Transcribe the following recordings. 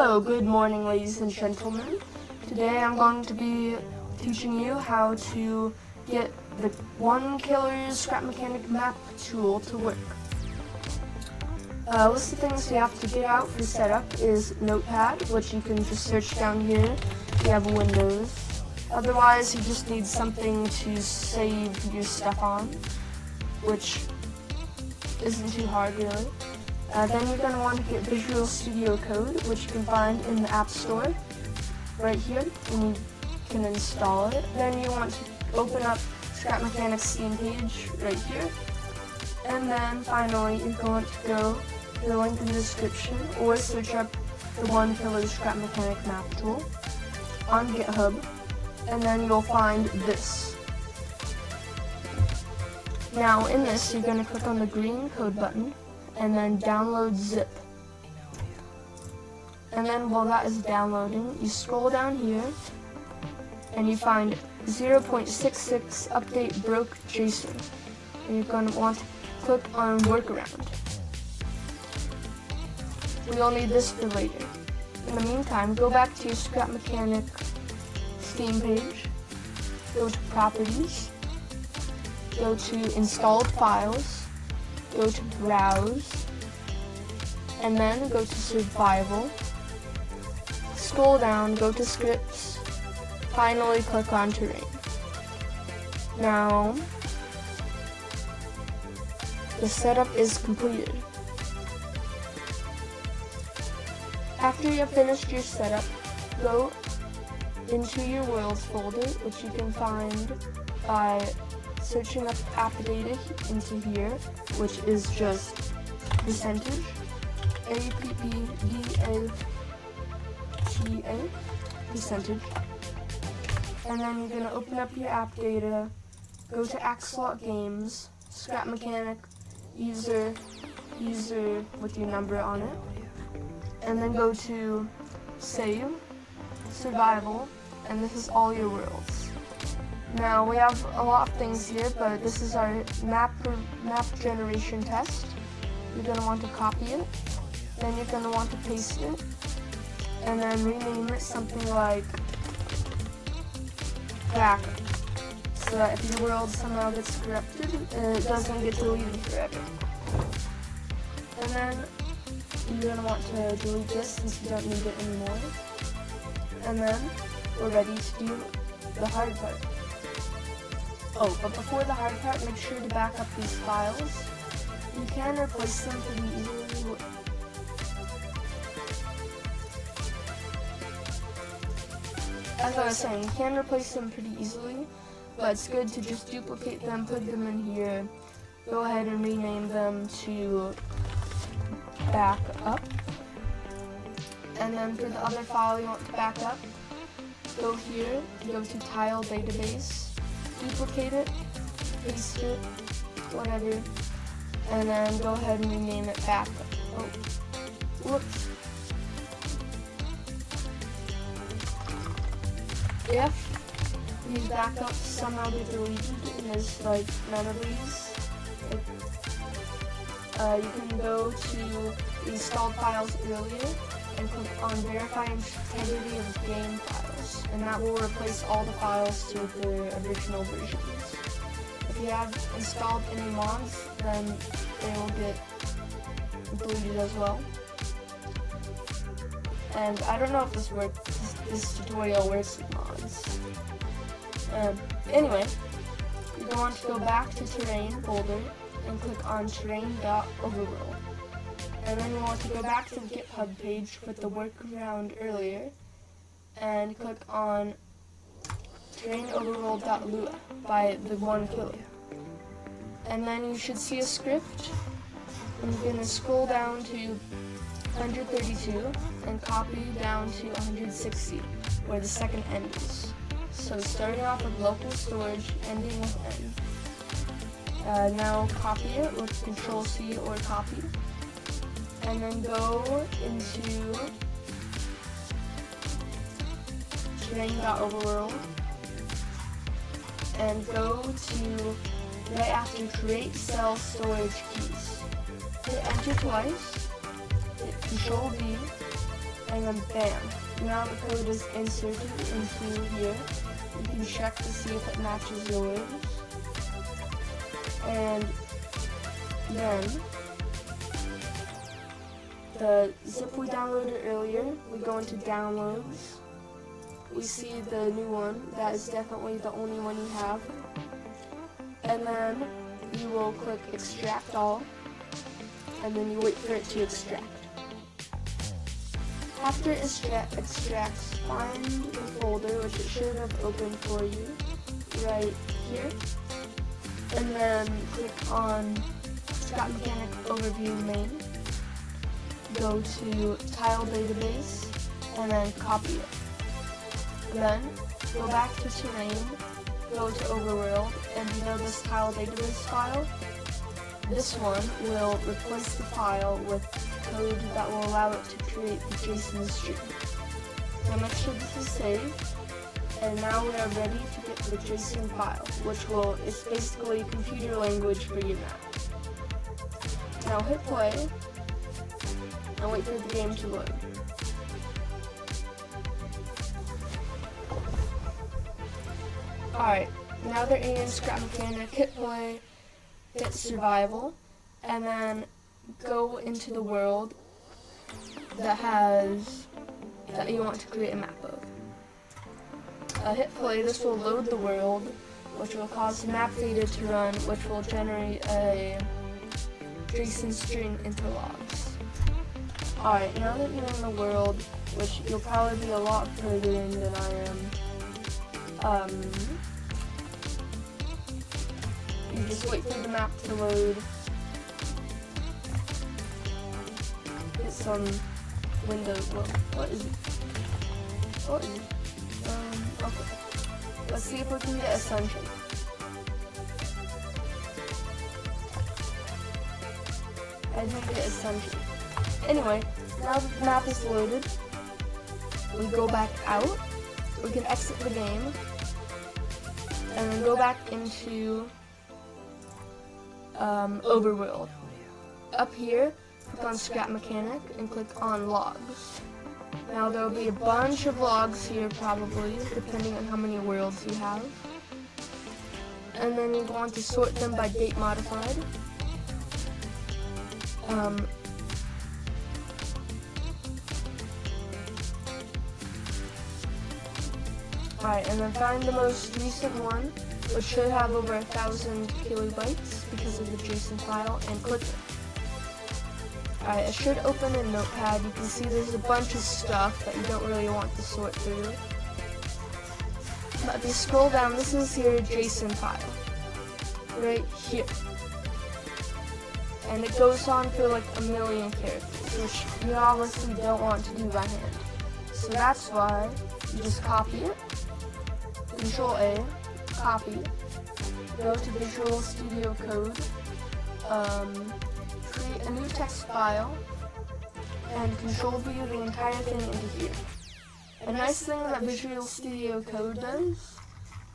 Hello, good morning ladies and gentlemen. Today I'm going to be teaching you how to get the one-killer scrap mechanic map tool to work. List of things you have to get out for setup is Notepad, which you can just search down here if you have Windows. Otherwise, you just need something to save your stuff on, which isn't too hard really. Then you're going to want to get Visual Studio Code, which you can find in the App Store, right here, and you can install it. Then you want to open up Scrap Mechanics Steam page, right here. And then finally, you're going to go to the link in the description, or search up the one-killer scrap mechanic map tool on GitHub, and then you'll find this. Now in this, you're going to click on the green code button, and then download zip. And then while that is downloading, you scroll down here and you find 0.66 update broke JSON. And you're going to want to click on Workaround. We'll need this for later. In the meantime, go back to your Scrap Mechanic Steam page, go to Properties, go to Installed Files, go to Browse, and then go to Survival, scroll down, go to Scripts, finally click on Terrain. Now, the setup is completed. After you have finished your setup, go into your Worlds folder, which you can find by searching up app data into here, which is just percentage, APPDATA, percentage. And then you're going to open up your app data, go to Axolot Games, Scrap Mechanic, user with your number on it, and then go to Save, Survival, and this is all your worlds. Now we have a lot of things here, but this is our map generation test. You're going to want to copy it, then you're going to want to paste it, and then rename it something like backup, so that if your world somehow gets corrupted, it doesn't get deleted forever. And then you're going to want to delete this since you don't need it anymore. And then we're ready to do the hard part. Oh, but before the hard part, make sure to back up these files. You can replace them pretty easily. As I was saying, you can replace them pretty easily, but it's good to just duplicate them, put them in here, go ahead and rename them to back up. And then for the other file you want to back up, go here, go to tiledatabase, duplicate it, paste it, whatever, and then go ahead and rename it back up. Oh, whoops. If these backups somehow get deleted and there's like none of these, you can go to installed files earlier and click on verify integrity of game files, and that will replace all the files to their original versions. If you have installed any mods, then they will get deleted as well. And I don't know if this tutorial works with mods. Anyway, you're going to go back to Terrain folder and click on terrain.overworld. And then you want to go back to the GitHub page with the workaround earlier and click on terrainoverworld.lua by The1Killer. And then you should see a script, and you're going to scroll down to 132 and copy down to 160 where the second end is. So starting off with local storage, ending with end. Now copy it with Control-C or copy. And then go into terrain.overworld and go to right after create cell storage keys. Hit enter twice, hit Control-V, and then bam, now the code is inserted into here. You can check to see if it matches yours. And then the zip we downloaded earlier, we go into downloads. We see the new one, that is definitely the only one you have. And then you will click extract all, and then you wait for it to extract. After it extracts, find the folder, which it should have opened for you, right here. And then click on Scrap Mechanic Overview Main. Go to tiledatabase, and then copy it. Then go back to terrain, go to overworld, and you know this tiledatabase file? This one will replace the file with code that will allow it to create the JSON string. So make sure this is saved, and now we are ready to get the JSON file, which is basically a computer language for your map. Now hit play, and wait for the game to load. Alright, now they're in Scrap Mechanic, hit play, hit survival, and then go into the world that you want to create a map of. Hit play, this will load the world, which will cause map data to run, which will generate a JSON string into logs. Alright, now that you're in the world, which you'll probably be a lot further in than I am, you just wait for the map to load. Hit some windows. Well, what is it? What is it? Okay. Let's see if we can get a sunshine. I didn't get a sunshine. Anyway, now that the map is loaded, we go back out. We can exit the game, and then go back into overworld. Up here, click on Scrap Mechanic and click on logs. Now there will be a bunch of logs here probably, depending on how many worlds you have. And then you want to sort them by date modified. Alright, and then find the most recent one, which should have over 1,000 kilobytes because of the JSON file, and click it. Alright, it should open in Notepad. You can see there's a bunch of stuff that you don't really want to sort through. But if you scroll down, this is your JSON file, right here. And it goes on for like 1,000,000 characters, which you obviously don't want to do by hand. So that's why you just copy it, Control A, copy, go to Visual Studio Code, create a new text file, and Control V the entire thing into here. A nice thing that Visual Studio Code does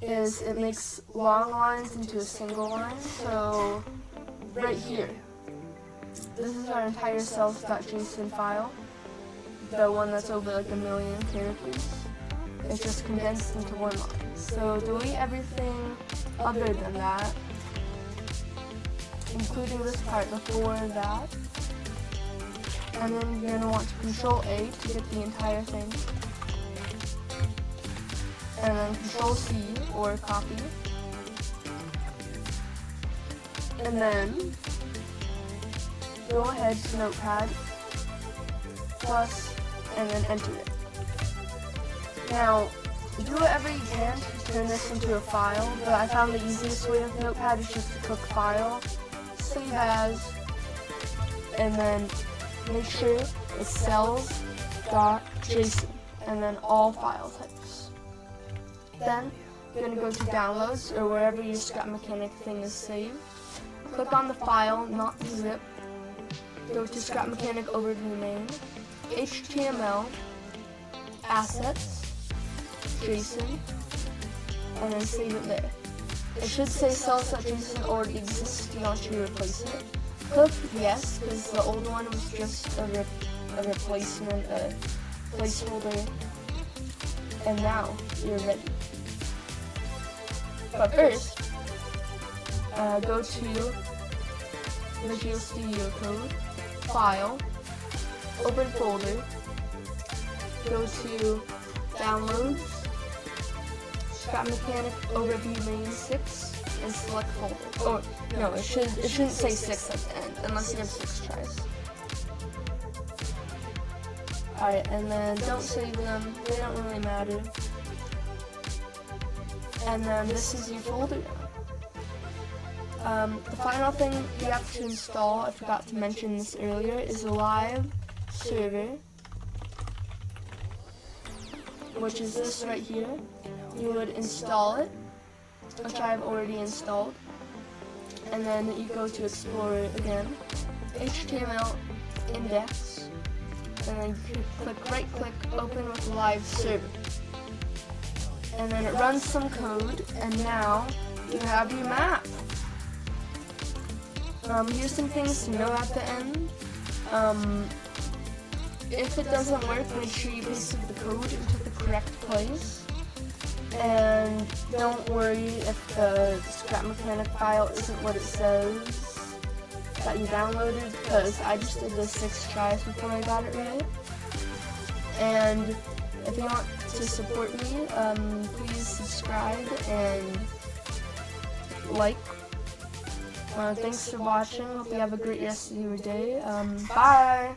is it makes long lines into a single line. So right here, this is our entire cells.json file, the one that's over like 1,000,000 characters. It's just condensed into one line. So delete everything other than that, including this part before that. And then you're going to want to Control A to get the entire thing. And then Control C or copy. And then go ahead to Notepad, plus, and then enter it. Now, do whatever you can to turn this into a file, but I found the easiest way with Notepad is just to click File, Save As, and then make sure it's cells.json, and then all file types. Then, you're going to go to Downloads, or wherever your Scrap Mechanic thing is saved. Click on the file, not the zip. Go to Scrap Mechanic Overview Main, HTML, Assets, JSON, and then save it there. It should say cells.json or exists. You want to replace it. Click yes, because the old one was just a replacement, a placeholder, and now you're ready. But first, go to Visual Studio Code, File, Open Folder, go to Downloads, Scrap Mechanic Overview Main 6, and select folder. Oh, no, it shouldn't say 6 at the end, unless you have 6 tries. Alright, and then don't save them, they don't really matter. And then this is your folder now. The final thing you have to install, I forgot to mention this earlier, is a live server, which is this right here. You would install it, which I have already installed, and then you go to Explorer again, HTML index, and then you right click open with live server. And then it runs some code, and now you have your map. Here's some things to know at the end. If it doesn't work, make sure you pasted the code into the correct place. And don't worry if the Scrap Mechanic file isn't what it says that you downloaded, because I just did this 6 tries before I got it right. And if you want to support me, please subscribe and like. Thanks for watching. Hope you have a great rest of your day. Bye!